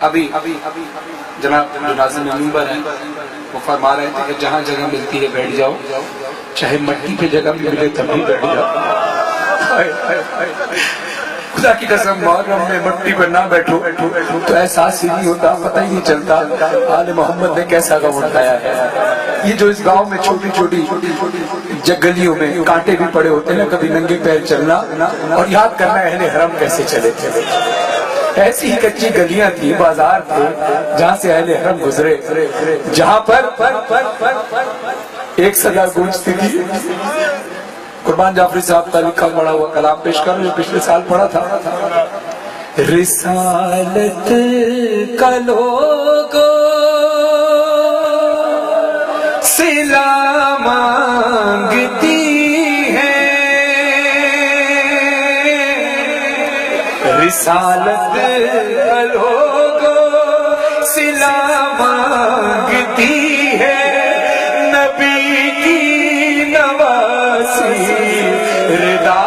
ابھی جناب جو ناظرین منبر ہیں وہ فرما رہے تھے کہ جہاں جگہ ملتی ہے بیٹھ جاؤ، چاہے مٹی پہ جگہ بھی ملے تب بھی بیٹھ جاؤ۔ خدا کی قسم محرم میں مٹی پر نہ بیٹھو تو احساس ہی نہیں ہوتا، پتہ ہی نہیں چلتا آل محمد نے کیسا غم اٹھایا ہے۔ یہ جو اس گاؤں میں چھوٹی چھوٹی گلیوں میں کانٹے بھی پڑے ہوتے ہیں، کبھی ننگے پیر چلنا اور یاد کرنا اہل حرم کیسے چلے تھے۔ ایسی ہی کچی گلیاں تھی، بازار تھے جہاں سے اہل حرم گزرے، جہاں پر ایک صدا گونجتی تھی۔ قربان جعفری صاحب کا لکھا پڑھا ہوا کلام پیش کروں جو پچھلے سال پڑھا تھا۔ رسالت کا لوگو صلہ مانگتی ہے، رسالت کا لوگو صلہ مانگتی ہے، نبی کی نواسی ردا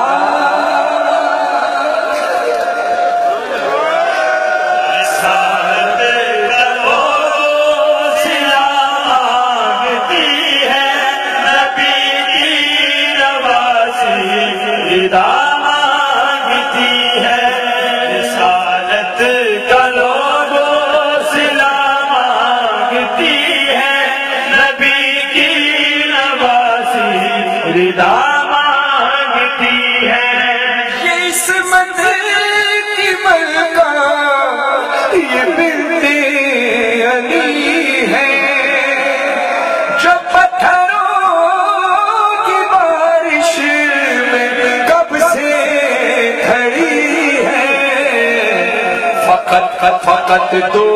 فقط دو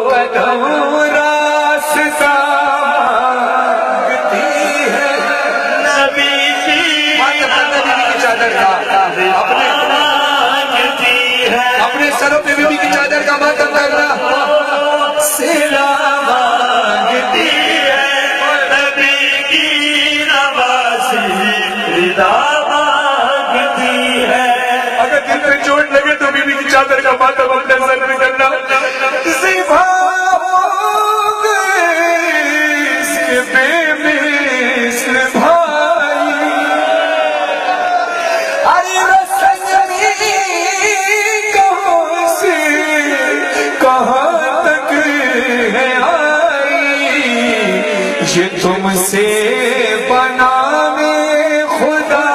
قدم راستہ مانگتی ہے، نبی کی چادر کا اپنے سروں پہ بیوی کی چادر کا ماتم کرنا، صلہ مانگتی ہے، نبی کی نواسی ردا مانگتی ہے۔ اگر دل میں چوٹ لگے تو بیوی کی چادر کا ماتم اپنے سر میں کرنا، زیبا ہو گئے اس کے بے مثل بھائی، ارے رسنی کہاں سے کہاں تک ہے آئی، یہ تم سے بنا میں خدا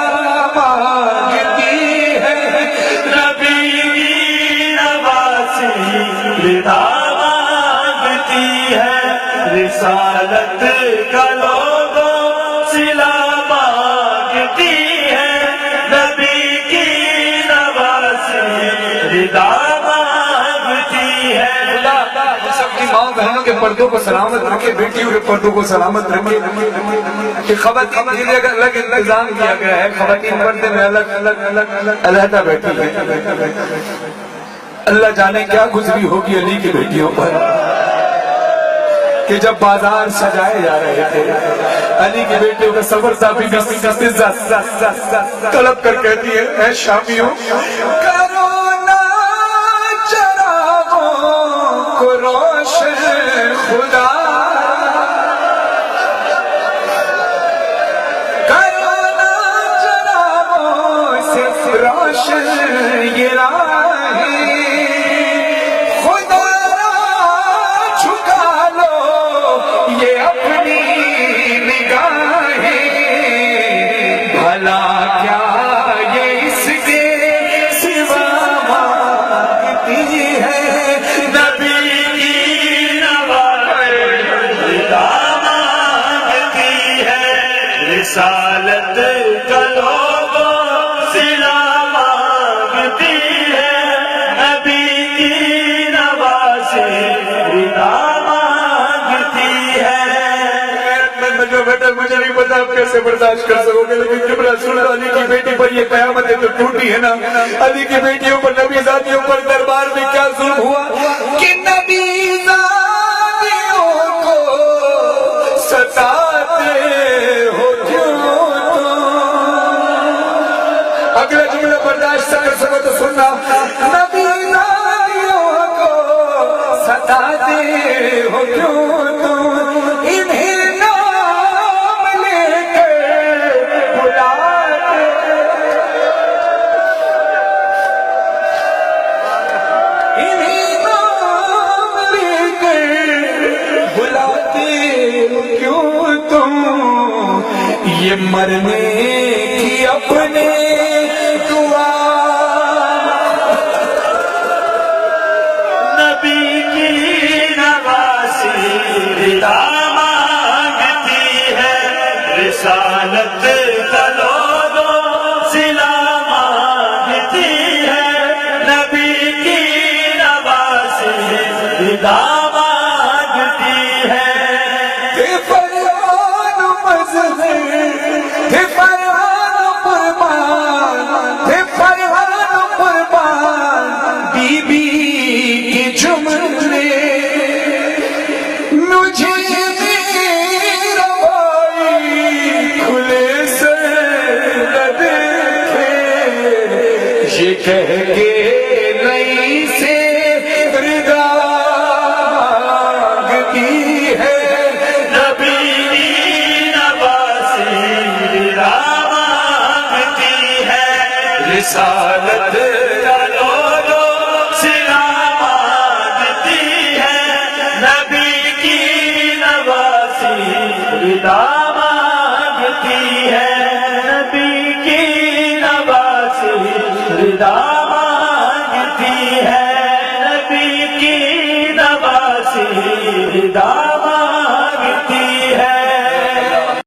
مانگتی ہے، نبی کی نواسی ردا مانگتی ہے، رسالت کا لوگو صلہ مانگتی ہے، نبی کی نواسی ردا مانگتی ہے۔ اللہ سب کی ماں بہنوں کے پردوں کو سلامت رکھے، بیٹیوں کے پردوں کو سلامت رکھے۔ کہ خواتین کے لیے الگ انتظام کیا گیا ہے، خواتین پردے میں الگ علیحدہ بیٹھی ہے۔ اللہ جانے کیا گزری ہوگی علی کی بیٹیوں پر کہ جب بازار سجائے جا رہے تھے، علی کی بیٹیوں کا سفر صافی طلب کر کہتی ہے، اے شامیوں کرو نا چراغوں کو روشن، خدا کرو نا چراغوں سے روشن یہ راہیں، رسالت کا لوگو صلہ مانگتی ہے، نبی کی نواسی ردا مانگتی ہے۔ جو بیٹا مجھے نہیں پتا آپ کیسے برداشت کر سکو گے، لیکن جب رسول علی کی بیٹی پر یہ قیامت ہے تو ٹوٹی ہے نا۔ علی کی بیٹیوں پر، نبی زادیوں پر دربار میں کیا ظلم ہوا کہ نبی زادیوں کو ستاتے ہو اگلا جملہ برداشت کر سکو تو سننا، نبی زادیوں کو ستاتے ہو کیوں تم انہیں نام لے کر بلاتے انہیں نام لے کر بلاتے ہو کیوں تم یہ مرنے کی اپنے دعا نبی کی نواسی رضا مانگتی ہے رسالت کا لوگوں صلہ مانگتی ہے نبی کی نواسی رضا مانگتی ہے فرمان مظہر فرمان قربان فرمان قربان بی بی کے جملے مجھے میرا بھائی کھلے سے نہ دیکھے یہ کہہ کے نہیں سے رضا مانگتی ہے نبی کی نواسی رضا مانگتی ہے رسالت کا لوگوں صلہ مانگتی ہے نبی کی نواسی رضا مانگتی ہے نبی کی نواسی رضا